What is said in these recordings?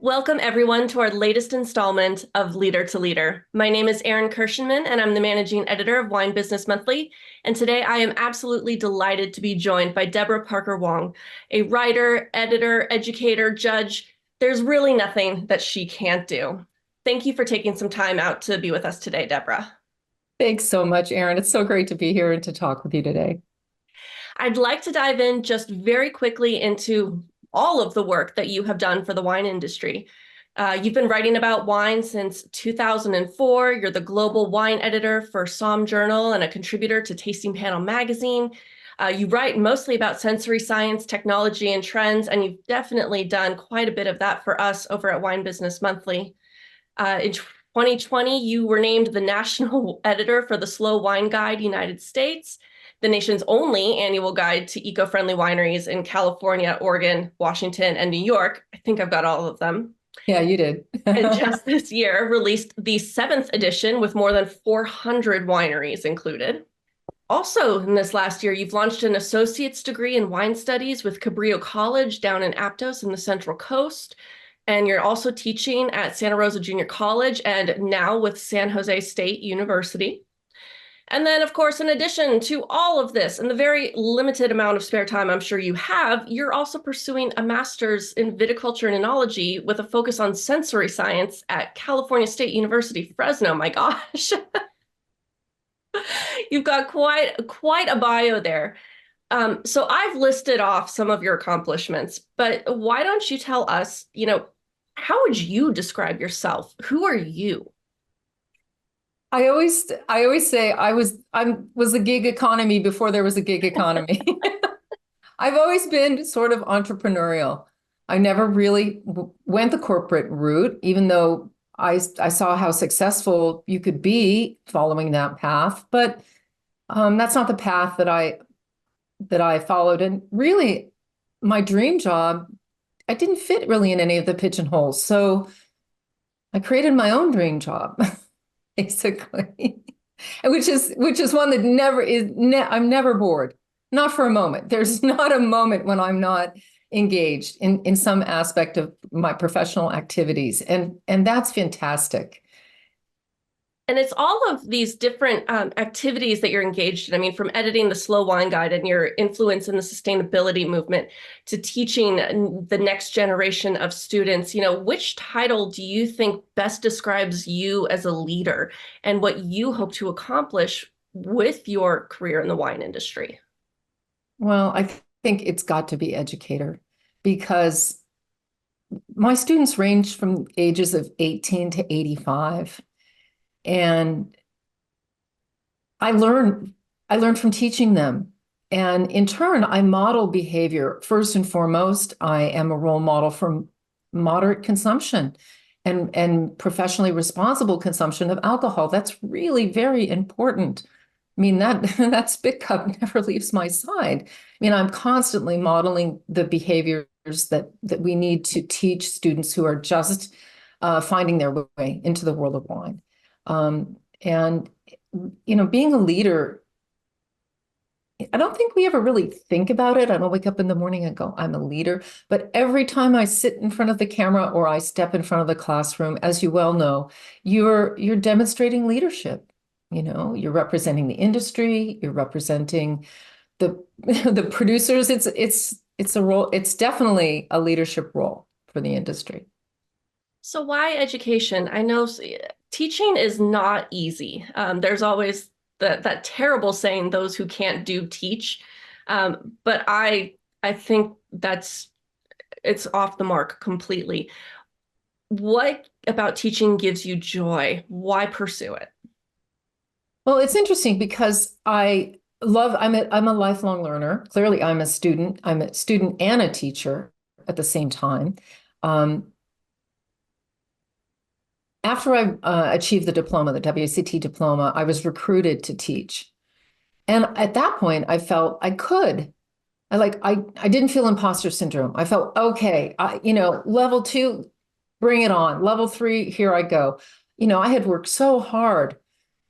Welcome, everyone, to our latest installment of Leader to Leader. My name is Erin Kirschenman, and I'm the managing editor of Wine Business Monthly. And today I am absolutely delighted to be joined by Deborah Parker Wong, a writer, editor, educator, judge. There's really nothing that she can't do. Thank you for taking some time out to be with us today, Deborah. Thanks so much, Erin. It's so great to be here and to talk with you today. I'd like to dive in just very quickly into all of the work that you have done for the wine industry. You've been writing about wine since 2004. You're the global wine editor for Somm Journal and a contributor to Tasting Panel magazine. You write mostly about sensory science, technology, and trends, and you've definitely done quite a bit of that for us over at Wine Business Monthly. In 2020, you were named the national editor for the Slow Wine Guide United States, the nation's only annual guide to eco-friendly wineries in California, Oregon, Washington, and New York. I think I've got all of them. Yeah, you did. And just this year released the seventh edition with more than 400 wineries included. Also, in this last year, you've launched an associate's degree in wine studies with Cabrillo College down in Aptos in the Central Coast. And you're also teaching at Santa Rosa Junior College and now with San Jose State University. And then, of course, in addition to all of this and the very limited amount of spare time I'm sure you have, you're also pursuing a master's in viticulture and enology with a focus on sensory science at California State University, Fresno. My gosh. You've got quite a bio there. So I've listed off some of your accomplishments, but why don't you tell us, how would you describe yourself? Who are you? I always say I was a gig economy before there was a gig economy. I've always been sort of entrepreneurial. I never really went the corporate route, even though I saw how successful you could be following that path. But that's not the path that I followed. And really, my dream job, I didn't fit really in any of the pigeonholes. So I created my own dream job, basically, which is one that I'm never bored, not for a moment. There's not a moment when I'm not engaged in some aspect of my professional activities, and that's fantastic. And it's all of these different activities that you're engaged in. I mean, from editing the Slow Wine Guide and your influence in the sustainability movement to teaching the next generation of students, which title do you think best describes you as a leader and what you hope to accomplish with your career in the wine industry? Well, I think it's got to be educator, because my students range from ages of 18 to 85. And I learn I learn from teaching them. And in turn, I model behavior. First and foremost, I am a role model for moderate consumption and professionally responsible consumption of alcohol. That's really very important. I mean, that spit cup never leaves my side. I mean, I'm constantly modeling the behaviors that we need to teach students who are just finding their way into the world of wine. And being a leader, I don't think we ever really think about it. I don't wake up in the morning and go, I'm a leader. But every time I sit in front of the camera or I step in front of the classroom, as you well know, you're demonstrating leadership. You're representing the industry, you're representing the the producers. It's a role, it's definitely a leadership role for the industry. So why education? I know teaching is not easy. There's always that terrible saying, those who can't do teach. But I think it's off the mark completely. What about teaching gives you joy? Why pursue it? Well, it's interesting because I'm a lifelong learner. Clearly, I'm a student. I'm a student and a teacher at the same time. Um, After I achieved the diploma, the WCT diploma, I was recruited to teach. And at that point, I felt I could. I didn't feel imposter syndrome. I felt okay. Level two, bring it on. Level three, here I go. I had worked so hard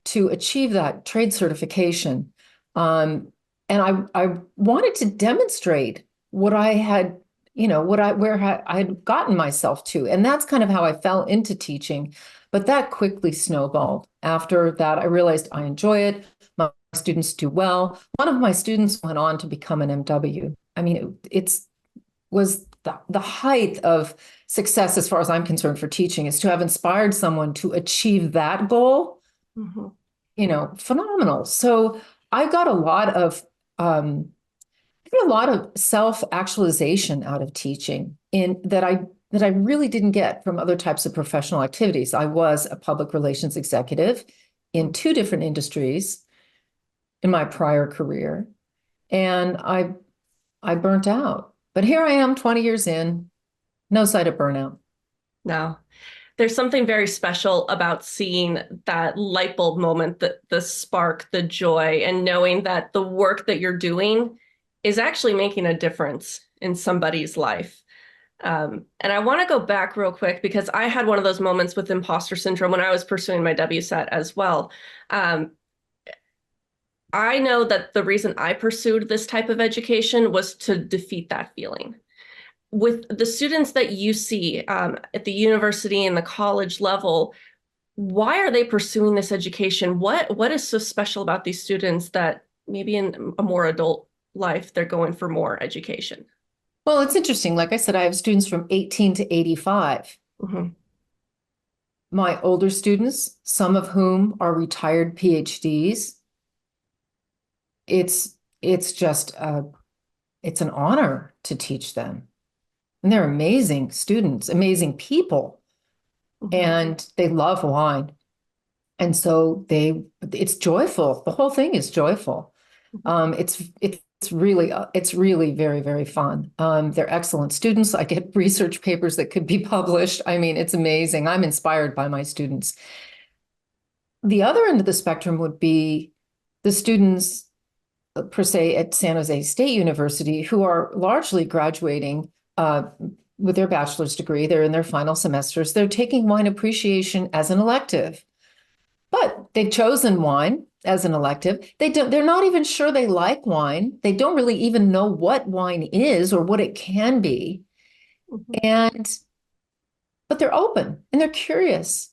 to achieve that trade certification. And I wanted to demonstrate what I had, I had gotten myself to. And that's kind of how I fell into teaching. But that quickly snowballed. After that, I realized I enjoy it. My students do well. One of my students went on to become an MW. I mean, it's was the height of success as far as I'm concerned for teaching is to have inspired someone to achieve that goal, Mhm. phenomenal. So I got a lot of um, I get a lot of self-actualization out of teaching in that I really didn't get from other types of professional activities. I was a public relations executive in two different industries in my prior career, and I burnt out. But here I am 20 years in, no sight of burnout. No. There's something very special about seeing that light bulb moment, the spark, the joy, and knowing that the work that you're doing is actually making a difference in somebody's life. And I want to go back real quick because I had one of those moments with imposter syndrome when I was pursuing my WSET as well. Um, I know that the reason I pursued this type of education was to defeat that feeling. With the students that you see at the university and the college level, why are they pursuing this education? What is so special about these students that maybe in a more adult life they're going for more education? Well, it's interesting. Like I said, I have students from 18 to 85. Mhm. My older students, some of whom are retired PhDs, it's just it's an honor to teach them. And they're amazing students, amazing people, Mhm. and they love wine. And so it's joyful. The whole thing is joyful. It's really very, very fun. They're excellent students. I get research papers that could be published. I mean, it's amazing. I'm inspired by my students. The other end of the spectrum would be the students, per se, at San Jose State University, who are largely graduating with their bachelor's degree. They're in their final semesters. They're taking wine appreciation as an elective. But they've chosen wine as an elective. They're not even sure they like wine. They don't really even know what wine is or what it can be. Mhm. And but they're open and they're curious.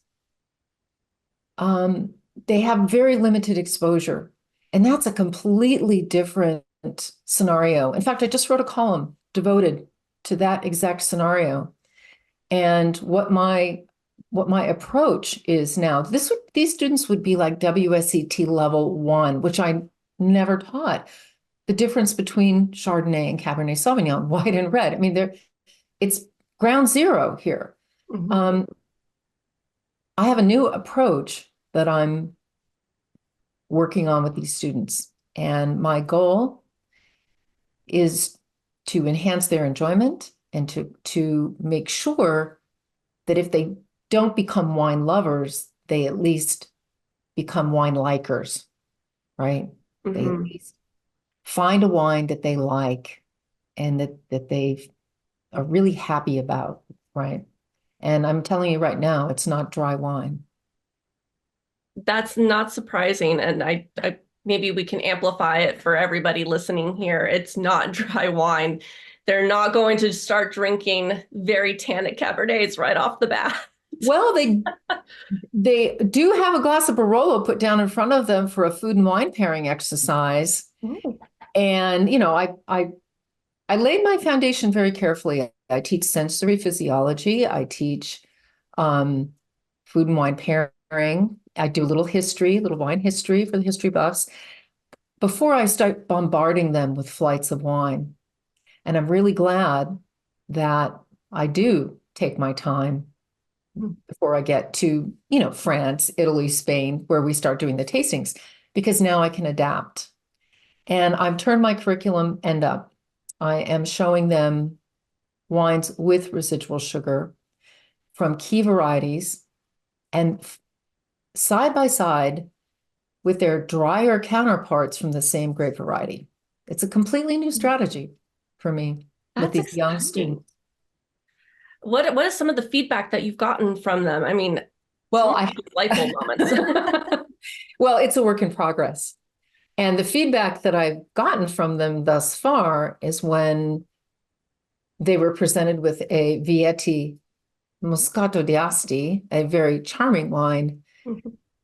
They have very limited exposure. And that's a completely different scenario. In fact, I just wrote a column devoted to that exact scenario. And what my approach is now, these students would be like WSET level 1, which I never taught. The difference between Chardonnay and Cabernet Sauvignon, white and red. I mean, it's ground zero here. Mhm. Um, I have a new approach that I'm working on with these students. And my goal is to enhance their enjoyment and to make sure that if they don't become wine lovers, they at least become wine likers, right? They at Mhm. least find a wine that they like and that they are really happy about, right? And I'm telling you right now, it's not dry wine. That's not surprising, and I maybe we can amplify it for everybody listening here. It's not dry wine. They're not going to start drinking very tannic Cabernets right off the bat. Well, they do have a glass of Barolo put down in front of them for a food and wine pairing exercise. Ooh. And I laid my foundation very carefully. I teach sensory physiology. I teach um, food and wine pairing. I do a little history, a little wine history for the history buffs before I start bombarding them with flights of wine. And I'm really glad that I do take my time before I get to, France, Italy, Spain, where we start doing the tastings, because now I can adapt. And I've turned my curriculum end up. I am showing them wines with residual sugar from key varieties and side by side with their drier counterparts from the same grape variety. It's a completely new strategy for me with That's these young exciting. students. What is some of the feedback that you've gotten from them? I mean, Well, some light bulb moments. well, it's a work in progress. And the feedback that I've gotten from them thus far is when they were presented with a Vietti Moscato d'Asti, a very charming wine.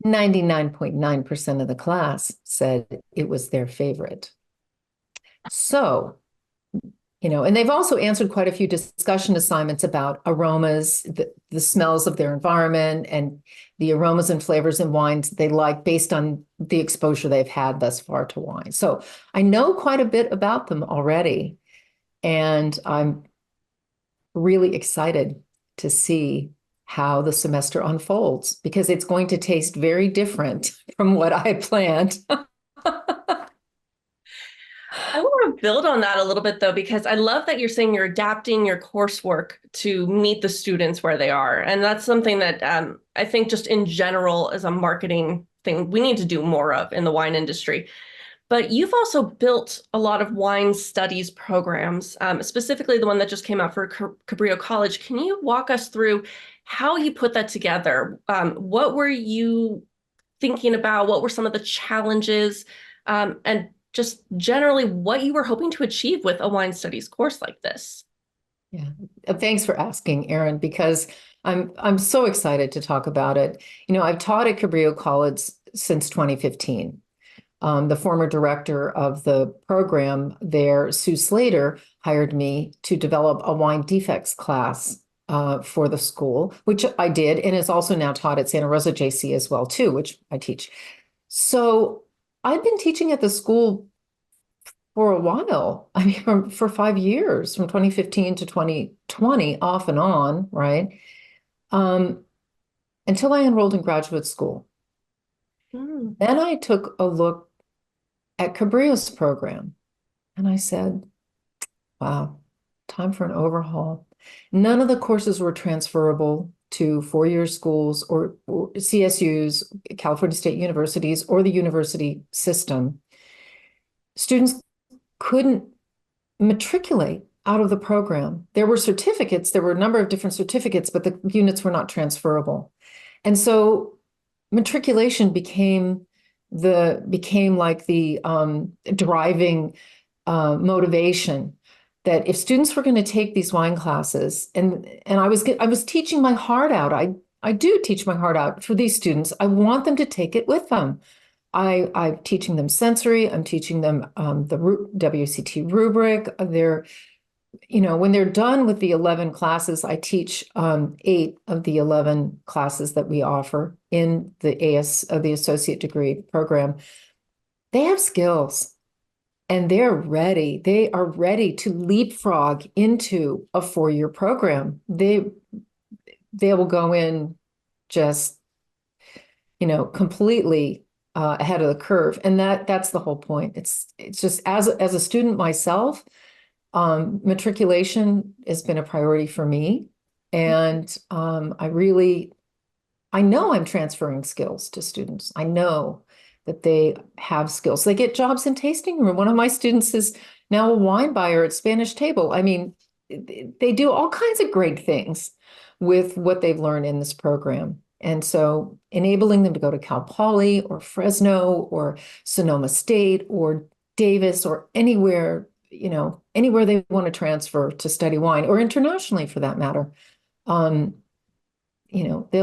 99.9% of the class said it was their favorite. So, and they've also answered quite a few discussion assignments about aromas, the smells of their environment, and the aromas and flavors in wines they like based on the exposure they've had thus far to wine. So I know quite a bit about them already, and I'm really excited to see how the semester unfolds because it's going to taste very different from what I planned. I want to build on that a little bit though, because I love that you're saying you're adapting your coursework to meet the students where they are. And that's something that I think just in general as a marketing thing, we need to do more of in the wine industry. But you've also built a lot of wine studies programs, specifically the one that just came out for Cabrillo College. Can you walk us through how you put that together? What were you thinking about? What were some of the challenges? And just generally what you were hoping to achieve with a wine studies course like this? Yeah. Thanks for asking, Erin, because I'm so excited to talk about it. I've taught at Cabrillo College since 2015. The former director of the program there, Sue Slater, hired me to develop a wine defects class for the school, which I did, and is also now taught at Santa Rosa JC as well, too, which I teach. So I've been teaching at the school for a while. I mean, for 5 years, from 2015 to 2020, off and on, right? Um, until I enrolled in graduate school. Mm. Then I took a look at Cabrillo's program and I said, wow, time for an overhaul. None of the courses were transferable to four-year schools or CSUs, California State Universities, or the university system. Students couldn't matriculate out of the program. There were certificates, there were a number of different certificates, but the units were not transferable. And so matriculation became like the driving motivation that if students were going to take these wine classes, and I was teaching my heart out. I do teach my heart out for these students. I want them to take it with them. I'm teaching them sensory. I'm teaching them the WCT rubric. When they're done with the 11 classes, I teach 8 of the 11 classes that we offer in the associate degree program. They have skills and they're ready. They are ready to leapfrog into a 4-year program. They will go in just, completely ahead of the curve. And that's the whole point. It's just as a student myself, matriculation has been a priority for me. And I know I'm transferring skills to students. I know that they have skills. They get jobs in tasting room. One of my students is now a wine buyer at Spanish Table. I mean, they do all kinds of great things with what they've learned in this program. And so enabling them to go to Cal Poly or Fresno or Sonoma State or Davis or anywhere, anywhere they want to transfer to study wine or internationally for that matter, they'll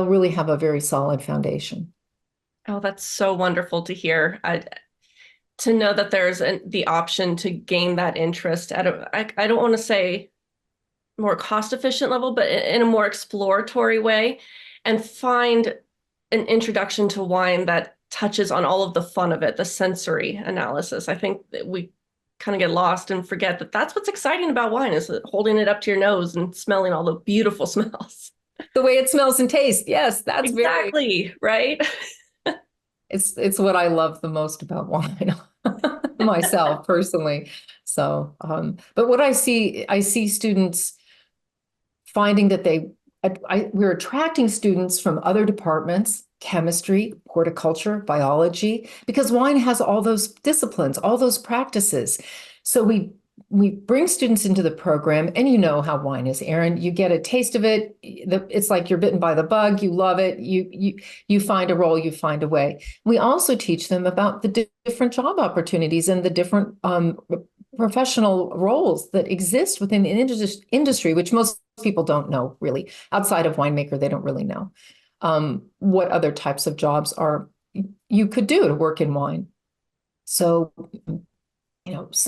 really have a very solid foundation. Oh, that's so wonderful to hear. To know that there's the option to gain that interest at I don't want to say more cost efficient level, but in a more exploratory way, and find an introduction to wine that touches on all of the fun of it, the sensory analysis. I think that we kind of get lost and forget that that's what's exciting about wine is holding it up to your nose and smelling all the beautiful smells. The way it smells and tastes. Yes, that's Exactly, right? It's what I love the most about wine myself personally. So, but what I see students finding that we're attracting students from other departments, chemistry, horticulture, biology, because wine has all those disciplines, all those practices. So we bring students into the program, and you know how wine is, Erin. You get a taste of it. It's like you're bitten by the bug. You love it. You find a role. You find a way. We also teach them about the different job opportunities and the different professional roles that exist within the industry, which most people don't know really. Outside of winemaker, they don't really know what other types of jobs are you could do to work in wine. So,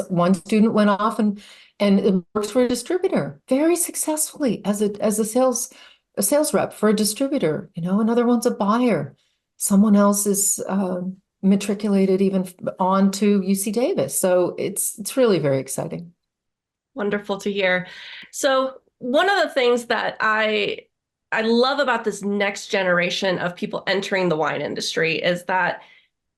one student went off and works for a distributor very successfully as a sales rep for a distributor. Another one's a buyer. Someone else is matriculated even on to UC Davis. So it's really very exciting. Wonderful to hear. So one of the things that I love about this next generation of people entering the wine industry is that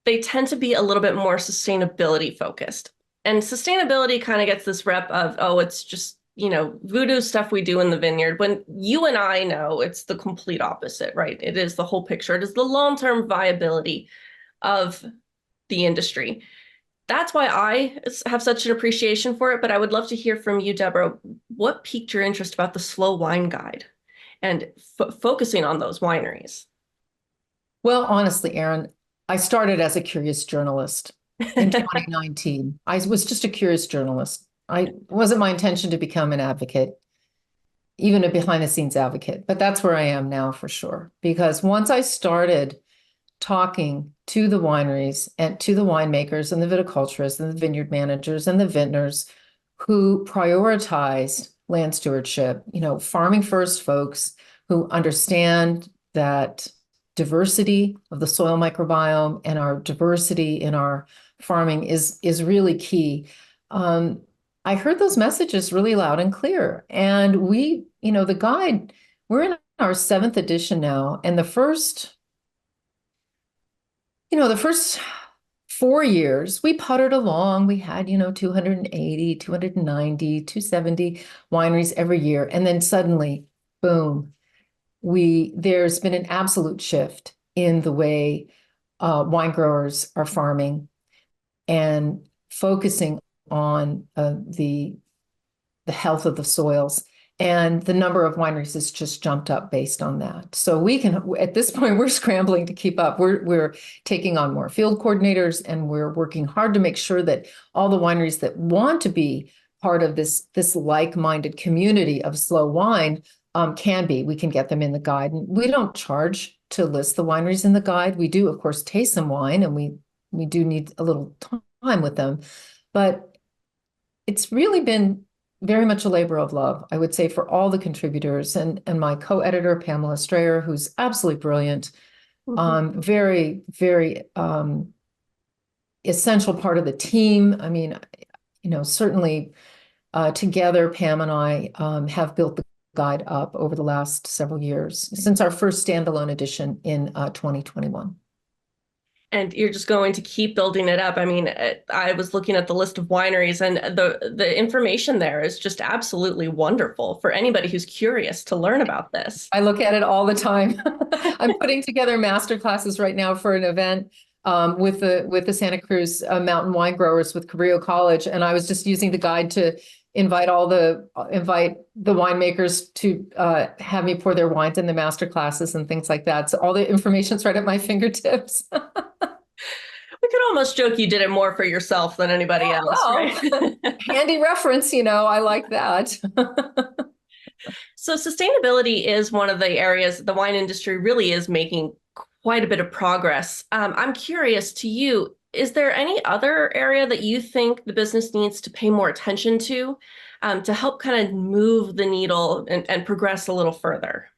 they tend to be a little bit more sustainability focused. And sustainability kind of gets this rep of, oh, it's just, voodoo stuff we do in the vineyard, when you and I know it's the complete opposite, right? It is the whole picture. It is the long-term viability of the industry. That's why I have such an appreciation for it. But I would love to hear from you, Deborah. What piqued your interest about the Slow Wine Guide and focusing on those wineries? Well, honestly, Aaron, I started as a curious journalist in 2019. I was just a curious journalist. It wasn't my intention to become an advocate, even a behind the scenes advocate, but that's where I am now for sure. Because once I started talking to the wineries and to the winemakers and the viticulturists and the vineyard managers and the vintners who prioritize land stewardship, farming first folks who understand that diversity of the soil microbiome and our diversity in our farming is really key. I heard those messages really loud and clear. And the guide, we're in our 7th edition now, and the first 4 years, we puttered along. We had, 280, 290, 270 wineries every year. And then suddenly, boom, there's been an absolute shift in the way wine growers are farming and focusing on the health of the soils. And the number of wineries has just jumped up based on that. So at this point, we're scrambling to keep up. We're taking on more field coordinators, and we're working hard to make sure that all the wineries that want to be part of this like-minded community of slow wine can be. We can get them in the guide. And we don't charge to list the wineries in the guide. We do, of course, taste some wine, and we do need a little time with them. But it's really been very much a labor of love, I would say, for all the contributors and my co-editor, Pamela Strayer, who's absolutely brilliant, very, very essential part of the team. I mean, certainly together, Pam and I have built the guide up over the last several years since our first standalone edition in 2021. And you're just going to keep building it up. I mean, I was looking at the list of wineries, and the information there is just absolutely wonderful for anybody who's curious to learn about this. I look at it all the time. I'm putting together master classes right now for an event with the Santa Cruz mountain wine growers with Cabrillo College, and I was just using the guide to invite the winemakers to have me pour their wines in the master classes and things like that. So all the information's right at my fingertips. We could almost joke you did it more for yourself than anybody else, right? Handy reference, I like that. So sustainability is one of the areas the wine industry really is making quite a bit of progress. I'm curious to you, is there any other area that you think the business needs to pay more attention to help kind of move the needle and progress a little further?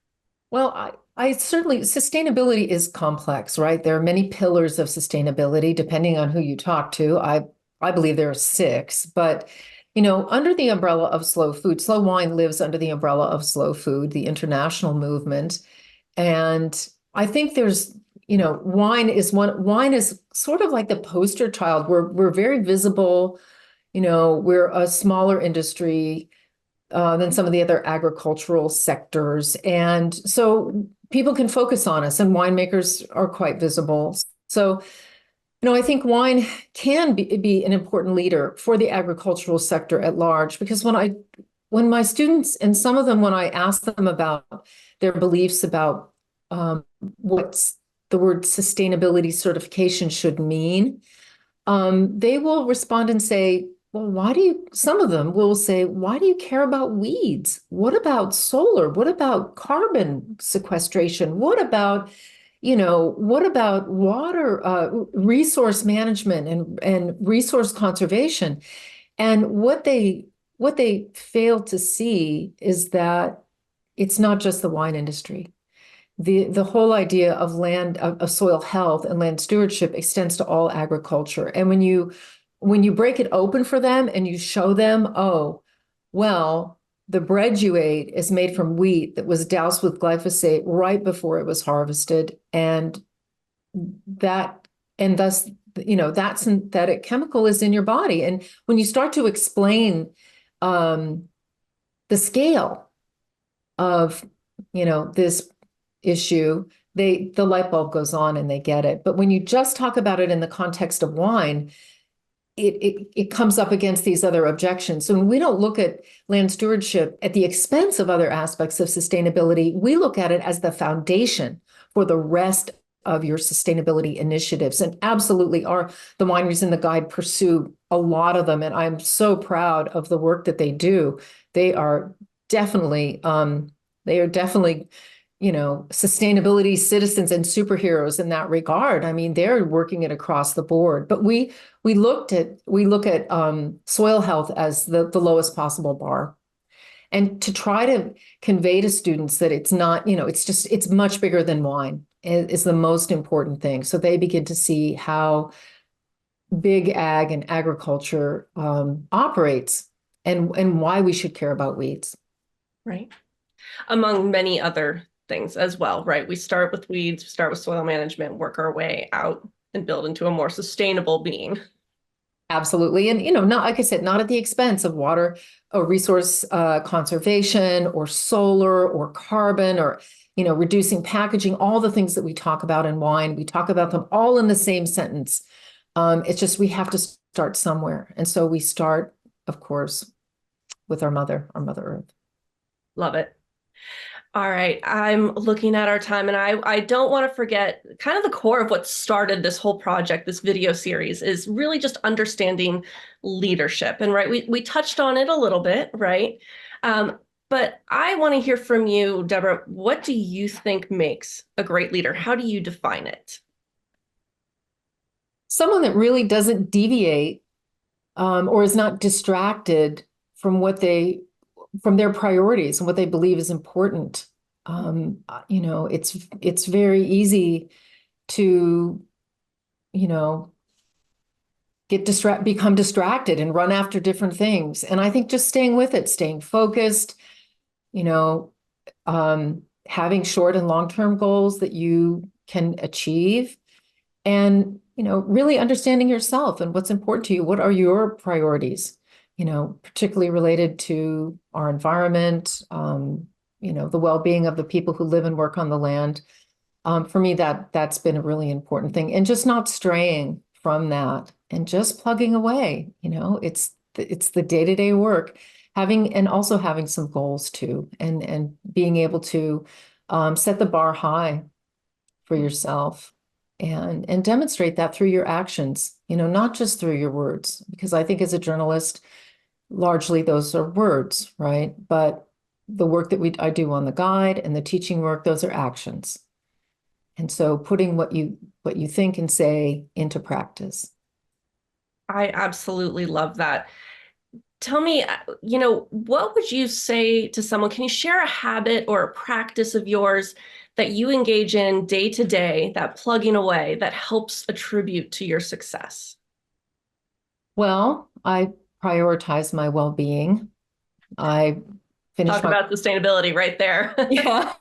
Well, I certainly, sustainability is complex, right? There are many pillars of sustainability, depending on who you talk to. I believe there are 6, but under the umbrella of slow food, slow wine lives under the umbrella of slow food, the international movement. And I think there's, wine is sort of like the poster child. We're very visible, we're a smaller industry than some of the other agricultural sectors. And so people can focus on us, and winemakers are quite visible. So, I think wine can be an important leader for the agricultural sector at large, because when my students, and some of them, when I ask them about their beliefs about what the word sustainability certification should mean, they will respond and say, well, some of them will say, why do you care about weeds? What about solar? What about carbon sequestration? What about water, resource management and resource conservation? And what they fail to see is that it's not just the wine industry. The whole idea of of soil health and land stewardship extends to all agriculture. And when you break it open for them and you show them, oh, well, the bread you ate is made from wheat that was doused with glyphosate right before it was harvested, and that and thus that synthetic chemical is in your body. And when you start to explain um, the scale of this issue, the light bulb goes on and they get it. But when you just talk about it in the context of wine, it comes up against these other objections. So when we don't look at land stewardship at the expense of other aspects of sustainability, we look at it as the foundation for the rest of your sustainability initiatives. And absolutely the wineries in the guide pursue a lot of them. And I'm so proud of the work that they do. They are definitely, sustainability citizens and superheroes in that regard. I mean, they're working it across the board. But we look at soil health as the lowest possible bar, and to try to convey to students that it's not, it's much bigger than wine is the most important thing. So they begin to see how big ag and agriculture operates, and why we should care about weeds. Right. Among many other things as well, right? We start with weeds, we start with soil management, work our way out and build into a more sustainable being. Absolutely. And, not, like I said, not at the expense of water or resource conservation or solar or carbon or, reducing packaging, all the things that we talk about in wine. We talk about them all in the same sentence. It's just we have to start somewhere. And so we start, of course, with our Mother Earth. Love it. All right, I'm looking at our time, and I don't want to forget kind of the core of what started this whole project, this video series, is really just understanding leadership. And right, we touched on it a little bit, right? But I want to hear from you, Deborah. What do you think makes a great leader? How do you define it? Someone that really doesn't deviate or is not distracted from from their priorities and what they believe is important. It's very easy to, become distracted and run after different things. And I think just staying with it, staying focused, you know, having short and long-term goals that you can achieve, and, really understanding yourself and what's important to you. What are your priorities? Particularly related to our environment, the well-being of the people who live and work on the land. For me, that's been a really important thing, and just not straying from that and just plugging away. It's the day-to-day work, and also having some goals too, and being able to set the bar high for yourself and demonstrate that through your actions, not just through your words, because I think as a journalist, largely those are words, right? But the work that I do on the guide and the teaching work, those are actions. And so putting what you think and say into practice. I absolutely love that. Tell me, what would you say to someone? Can you share a habit or a practice of yours that you engage in day to day, that plugging away that helps attribute to your success? Well, I prioritize my well-being. I finish Talk about sustainability right there. yeah.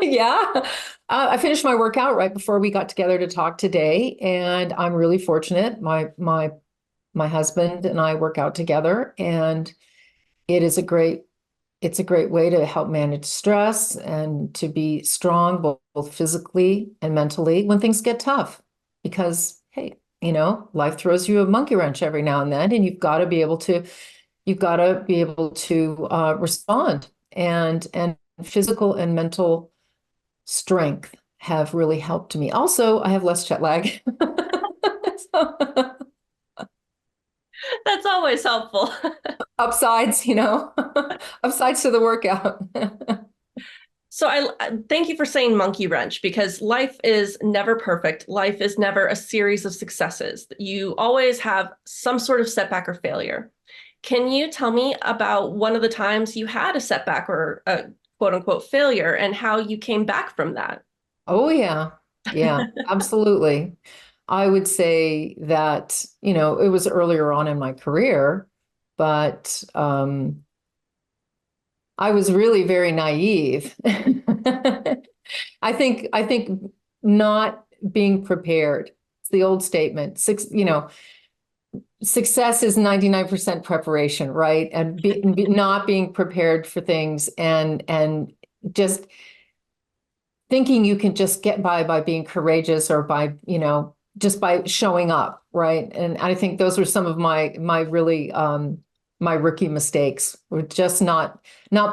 Yeah. I finished my workout right before we got together to talk today, and I'm really fortunate. My husband and I work out together, and it is it's a great way to help manage stress and to be strong both physically and mentally when things get tough. Because, hey, life throws you a monkey wrench every now and then, and you've got to be able to respond. And physical and mental strength have really helped me. Also, I have less jet lag. So, That's always helpful. Upsides, upsides to the workout. So thank you for saying monkey wrench because life is never perfect. Life is never a series of successes. You always have some sort of setback or failure. Can you tell me about one of the times you had a setback or a quote unquote failure and how you came back from that? Oh, yeah. Yeah, absolutely. I would say that, it was earlier on in my career, but I was really very naive. I think not being prepared. It's the old statement. Success is 99% preparation, right? And not being prepared for things and just thinking you can just get by being courageous or by, just by showing up, right? And I think those were some of my really my rookie mistakes were just not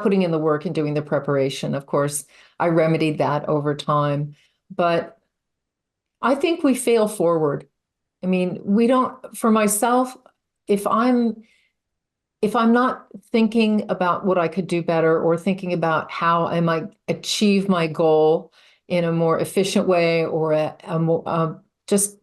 putting in the work and doing the preparation. Of course, I remedied that over time, but I think we fail forward. I mean, we don't, for myself, if I'm if I'm not thinking about what I could do better or thinking about how I might achieve my goal in a more efficient way or a more just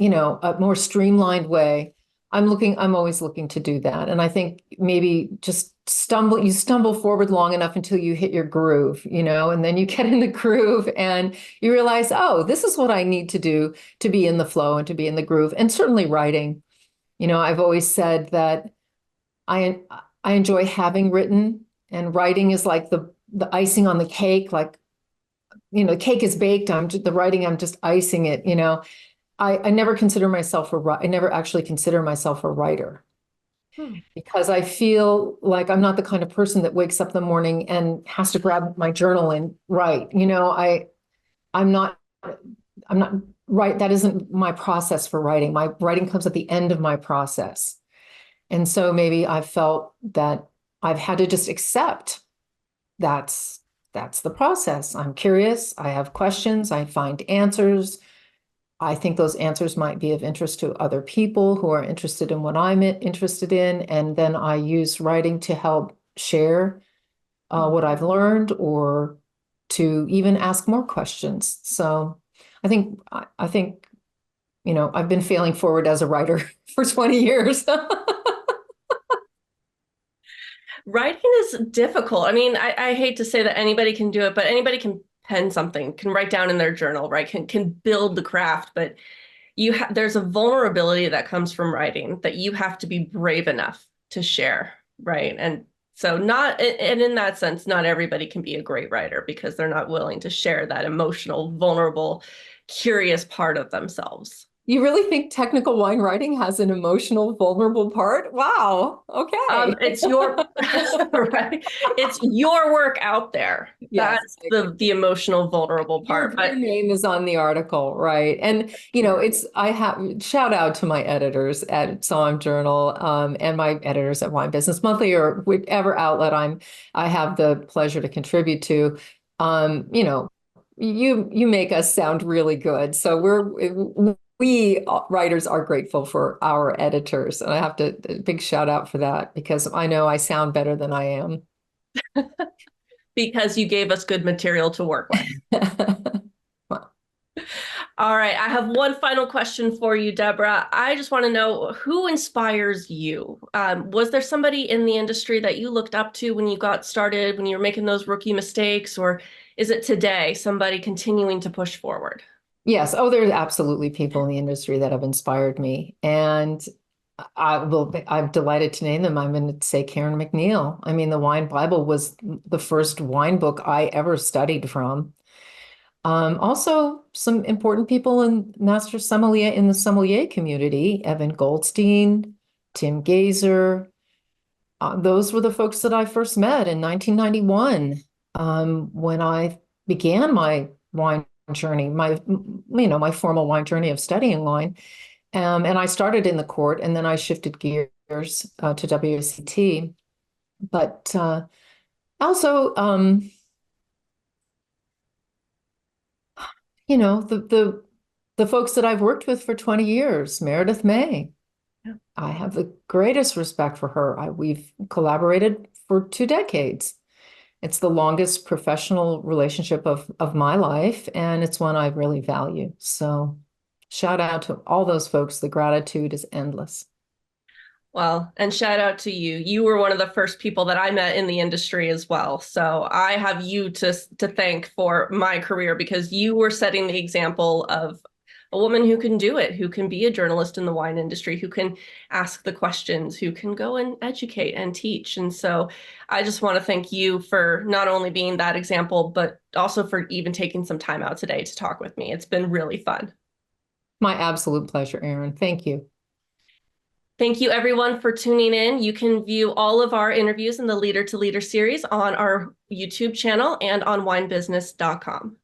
a more streamlined way, I'm always looking to do that. And I think maybe just you stumble forward long enough until you hit your groove, and then you get in the groove and you realize, oh, this is what I need to do to be in the flow and to be in the groove. And certainly writing, I've always said that I I enjoy having written, and writing is like the icing on the cake. Like, the cake is baked. The writing, I'm just icing it. I never consider myself I never actually consider myself a writer Hmm. because I feel like I'm not the kind of person that wakes up in the morning and has to grab my journal and write. I'm not I'm not right. That isn't my process for writing. My writing comes at the end of my process. And so maybe I felt that I've had to just accept that's that's the process. I'm curious, I have questions, I find answers. I think those answers might be of interest to other people who are interested in what I'm interested in. And then I use writing to help share what I've learned or to even ask more questions. So I think, I've been failing forward as a writer for 20 years. Writing is difficult. I mean, I hate to say that anybody can do it, but anybody can pen something, can write down in their journal, right? Can build the craft, but there's a vulnerability that comes from writing that you have to be brave enough to share, right? And so and in that sense, not everybody can be a great writer because they're not willing to share that emotional, vulnerable, curious part of themselves. You really think technical wine writing has an emotional, vulnerable part? Wow. Okay. It's your right. It's your work out there. Yes. That's the emotional, vulnerable part. Your But name is on the article, right? And I have shout out to my editors at Psalm Journal, and my editors at Wine Business Monthly or whichever outlet I have the pleasure to contribute to. Um, you know, you make us sound really good. So we writers are grateful for our editors, and I have to a big shout out for that because I know I sound better than I am. because you gave us good material to work with. All right, I have one final question for you, Deborah. I just want to know who inspires you? Was there somebody in the industry that you looked up to when you got started, when you were making those rookie mistakes, or is it today somebody continuing to push forward? Yes. Oh, there's absolutely people in the industry that have inspired me. And I'm delighted to name them. I'm going to say Karen McNeil. I mean, the Wine Bible was the first wine book I ever studied from. Also, some important people in Master Sommelier in the sommelier community, Evan Goldstein, Tim Gazer. Those were the folks that I first met in 1991 when I began my wine journey, my formal wine journey of studying wine. And I started in the court, and then I shifted gears to WCT. But also, the folks that I've worked with for 20 years, Meredith May. I have the greatest respect for her. We've collaborated for 2 decades. It's the longest professional relationship of my life, and it's one I really value. So, shout out to all those folks. The gratitude is endless. Well, and shout out to you. You were one of the first people that I met in the industry as well. So I have you to thank for my career because you were setting the example of a woman who can do it, who can be a journalist in the wine industry, who can ask the questions, who can go and educate and teach. And so I just want to thank you for not only being that example, but also for even taking some time out today to talk with me. It's been really fun. My absolute pleasure, Erin. Thank you. Thank you, everyone, for tuning in. You can view all of our interviews in the Leader to Leader series on our YouTube channel and on winebusiness.com.